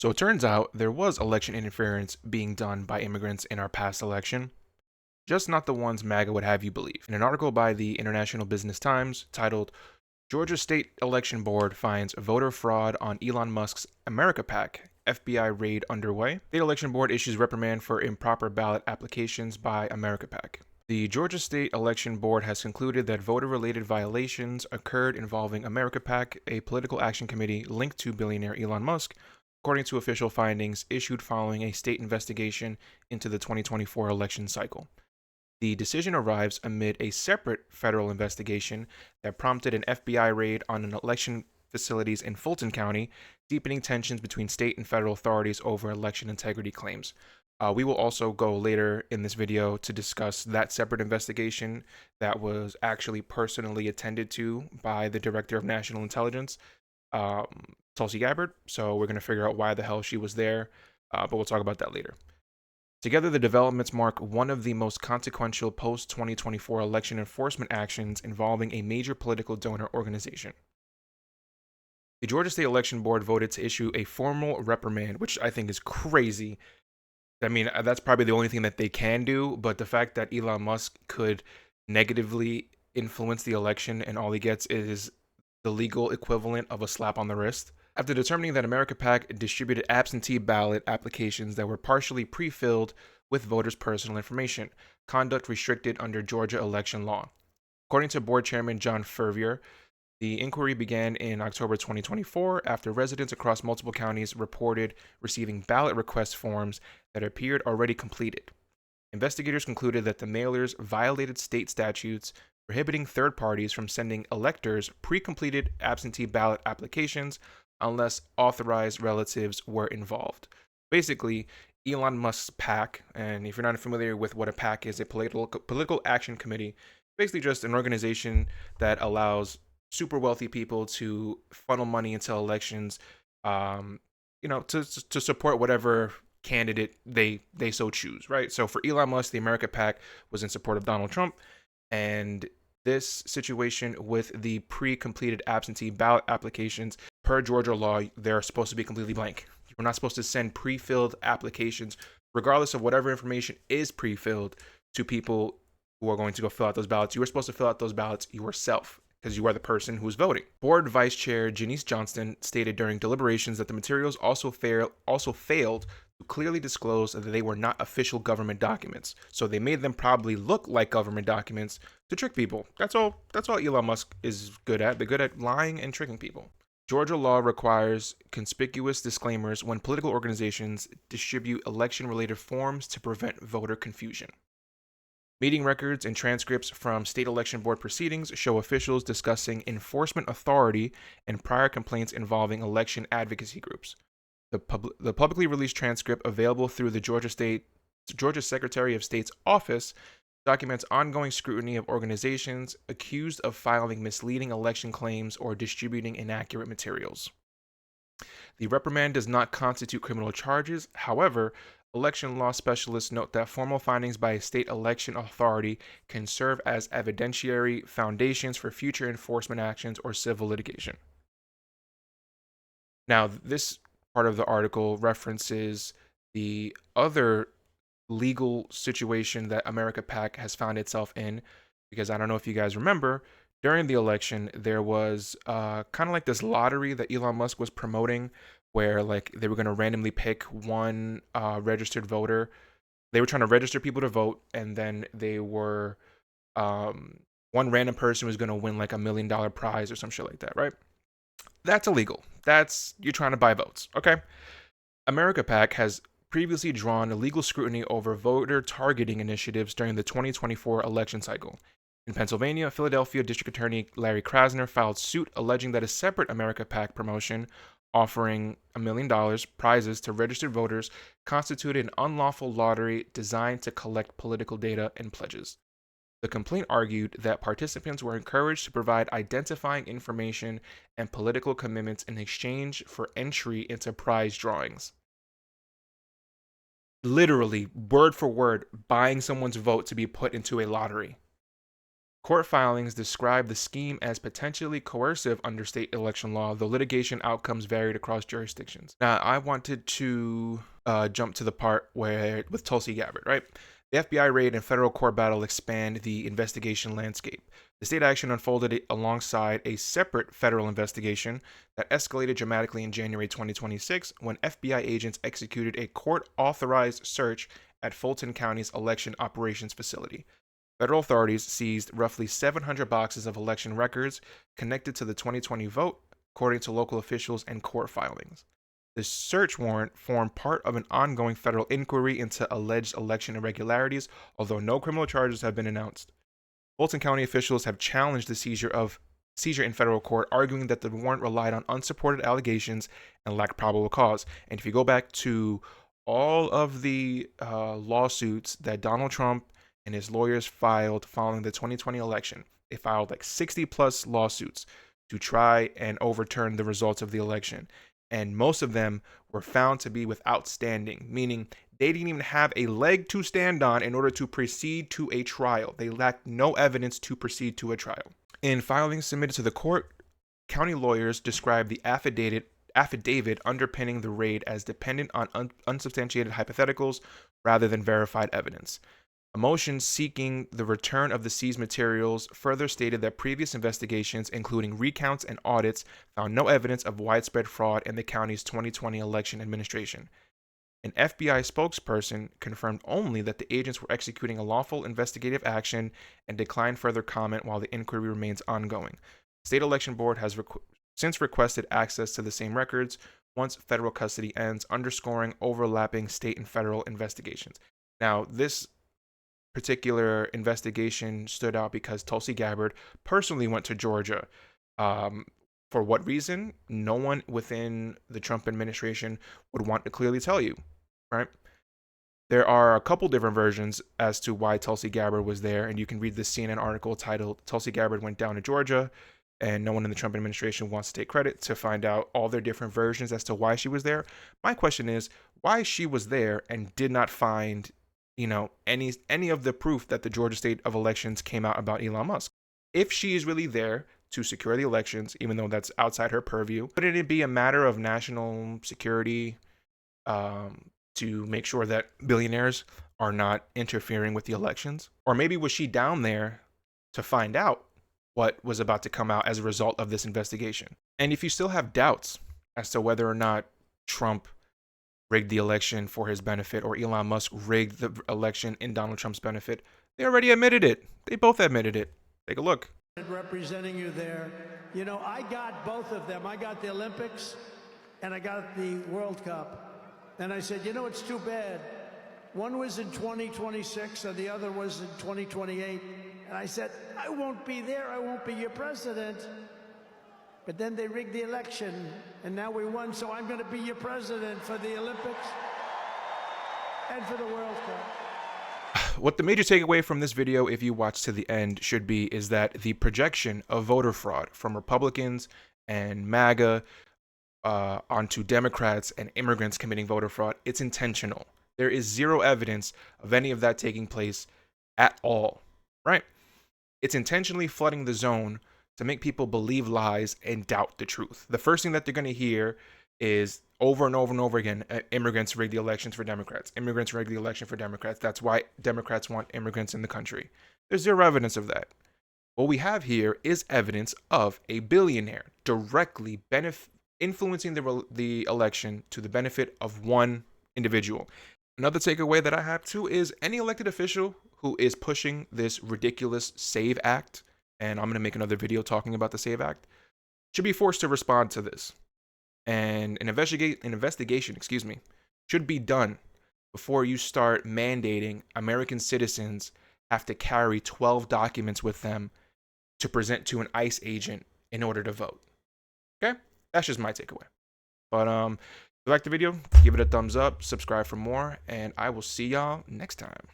So it turns out there was election interference being done by immigrants in our past election, just not the ones MAGA would have you believe. In an article by the International Business Times titled Georgia State Election Board Finds Voter Fraud on Elon Musk's America PAC, FBI Raid Underway, State Election Board issues reprimand for improper ballot applications by America PAC. The Georgia State Election Board has concluded that voter-related violations occurred involving America PAC, a political action committee linked to billionaire Elon Musk, according to official findings issued following a state investigation into the 2024 election cycle. The decision arrives amid a separate federal investigation that prompted an FBI raid on an election facilities in Fulton County, deepening tensions between state and federal authorities over election integrity claims. We will also go later in this video to discuss that separate investigation that was actually personally attended to by the Director of National Intelligence, Tulsi Gabbard. So we're going to figure out why the hell she was there, but we'll talk about that later. Together, the developments mark one of the most consequential post-2024 election enforcement actions involving a major political donor organization. The Georgia State Election Board voted to issue a formal reprimand, which I think is crazy. I mean, that's probably the only thing that they can do, but the fact that Elon Musk could negatively influence the election and all he gets is the legal equivalent of a slap on the wrist. After determining that America PAC distributed absentee ballot applications that were partially pre-filled with voters' personal information, conduct restricted under Georgia election law. According to board chairman John Furvier, the inquiry began in October 2024 after residents across multiple counties reported receiving ballot request forms that appeared already completed. Investigators concluded that the mailers violated state statutes prohibiting third parties from sending electors pre-completed absentee ballot applications unless authorized relatives were involved. Basically, Elon Musk's PAC, and if you're not familiar with what a PAC is, a political action committee, basically just an organization that allows super wealthy people to funnel money into elections, to support whatever candidate they so choose, right? So for Elon Musk, the America PAC was in support of Donald Trump, and this situation with the pre-completed absentee ballot applications, per Georgia law, they're supposed to be completely blank. You're not supposed to send pre-filled applications, regardless of whatever information is pre-filled, to people who are going to go fill out those ballots. You are supposed to fill out those ballots yourself because you are the person who's voting. Board Vice Chair Janice Johnston stated during deliberations that the materials also failed to clearly disclose that they were not official government documents. So they made them probably look like government documents to trick people. That's all Elon Musk is good at. They're good at lying and tricking people. Georgia law requires conspicuous disclaimers when political organizations distribute election-related forms to prevent voter confusion. Meeting records and transcripts from state election board proceedings show officials discussing enforcement authority and prior complaints involving election advocacy groups. The publicly released transcript available through the Georgia Secretary of State's office documents ongoing scrutiny of organizations accused of filing misleading election claims or distributing inaccurate materials. The reprimand does not constitute criminal charges. However, election law specialists note that formal findings by a state election authority can serve as evidentiary foundations for future enforcement actions or civil litigation. Now, this part of the article references the other legal situation that America PAC has found itself in, because I don't know if you guys remember, during the election, there was kind of like this lottery that Elon Musk was promoting where like they were going to randomly pick one registered voter. They were trying to register people to vote, and then they were one random person was going to win like $1 million prize or some shit like that, right? That's illegal. You're trying to buy votes, okay? America PAC has previously drawn legal scrutiny over voter targeting initiatives during the 2024 election cycle. In Pennsylvania, Philadelphia District Attorney Larry Krasner filed suit alleging that a separate America PAC promotion offering $1 million prizes to registered voters constituted an unlawful lottery designed to collect political data and pledges. The complaint argued that participants were encouraged to provide identifying information and political commitments in exchange for entry into prize drawings. Literally, word for word, buying someone's vote to be put into a lottery. Court filings describe the scheme as potentially coercive under state election law, though litigation outcomes varied across jurisdictions. Now, I wanted to jump to the part where, with Tulsi Gabbard, right? The FBI raid and federal court battle expand the investigation landscape. The state action unfolded alongside a separate federal investigation that escalated dramatically in January 2026 when FBI agents executed a court-authorized search at Fulton County's election operations facility. Federal authorities seized roughly 700 boxes of election records connected to the 2020 vote, according to local officials and court filings. The search warrant formed part of an ongoing federal inquiry into alleged election irregularities, although no criminal charges have been announced. Fulton County officials have challenged the seizure in federal court, arguing that the warrant relied on unsupported allegations and lacked probable cause. And if you go back to all of the lawsuits that Donald Trump and his lawyers filed following the 2020 election, they filed like 60 plus lawsuits to try and overturn the results of the election. And most of them were found to be without standing, meaning they didn't even have a leg to stand on in order to proceed to a trial. They lacked no evidence to proceed to a trial. In filings submitted to the court, county lawyers described the affidavit underpinning the raid as dependent on unsubstantiated hypotheticals rather than verified evidence. A motion seeking the return of the seized materials further stated that previous investigations, including recounts and audits, found no evidence of widespread fraud in the county's 2020 election administration. An FBI spokesperson confirmed only that the agents were executing a lawful investigative action and declined further comment while the inquiry remains ongoing. The state election board has since requested access to the same records once federal custody ends, underscoring overlapping state and federal investigations. Now, this particular investigation stood out because Tulsi Gabbard personally went to Georgia. For what reason? No one within the Trump administration would want to clearly tell you, right? There are a couple different versions as to why Tulsi Gabbard was there, and you can read the CNN article titled "Tulsi Gabbard Went Down to Georgia," and no one in the Trump administration wants to take credit to find out all their different versions as to why she was there. My question is, why she was there and did not find any of the proof that the Georgia state of elections came out about Elon Musk. If she is really there to secure the elections, even though that's outside her purview, wouldn't it be a matter of national security to make sure that billionaires are not interfering with the elections? Or maybe was she down there to find out what was about to come out as a result of this investigation? And if you still have doubts as to whether or not Trump rigged the election for his benefit or Elon Musk rigged the election in Donald Trump's benefit, they already admitted it. They both admitted it. Take a look. Representing you there, I got both of them. I got the Olympics and I got the World Cup. And I said, it's too bad. One was in 2026 and the other was in 2028. And I said, I won't be there. I won't be your president. But then they rigged the election, and now we won, so I'm going to be your president for the Olympics and for the World Cup. What the major takeaway from this video, if you watch to the end, should be is that the projection of voter fraud from Republicans and MAGA onto Democrats and immigrants committing voter fraud, it's intentional. There is zero evidence of any of that taking place at all, right? It's intentionally flooding the zone to make people believe lies and doubt the truth. The first thing that they're going to hear is over and over and over again, immigrants rig the elections for Democrats. Immigrants rig the election for Democrats. That's why Democrats want immigrants in the country. There's zero evidence of that. What we have here is evidence of a billionaire directly influencing the election to the benefit of one individual. Another takeaway that I have too is any elected official who is pushing this ridiculous SAVE Act, and I'm going to make another video talking about the SAVE Act, should be forced to respond to this. And an investigation, should be done before you start mandating American citizens have to carry 12 documents with them to present to an ICE agent in order to vote. Okay? That's just my takeaway. But if you like the video, give it a thumbs up, subscribe for more, and I will see y'all next time.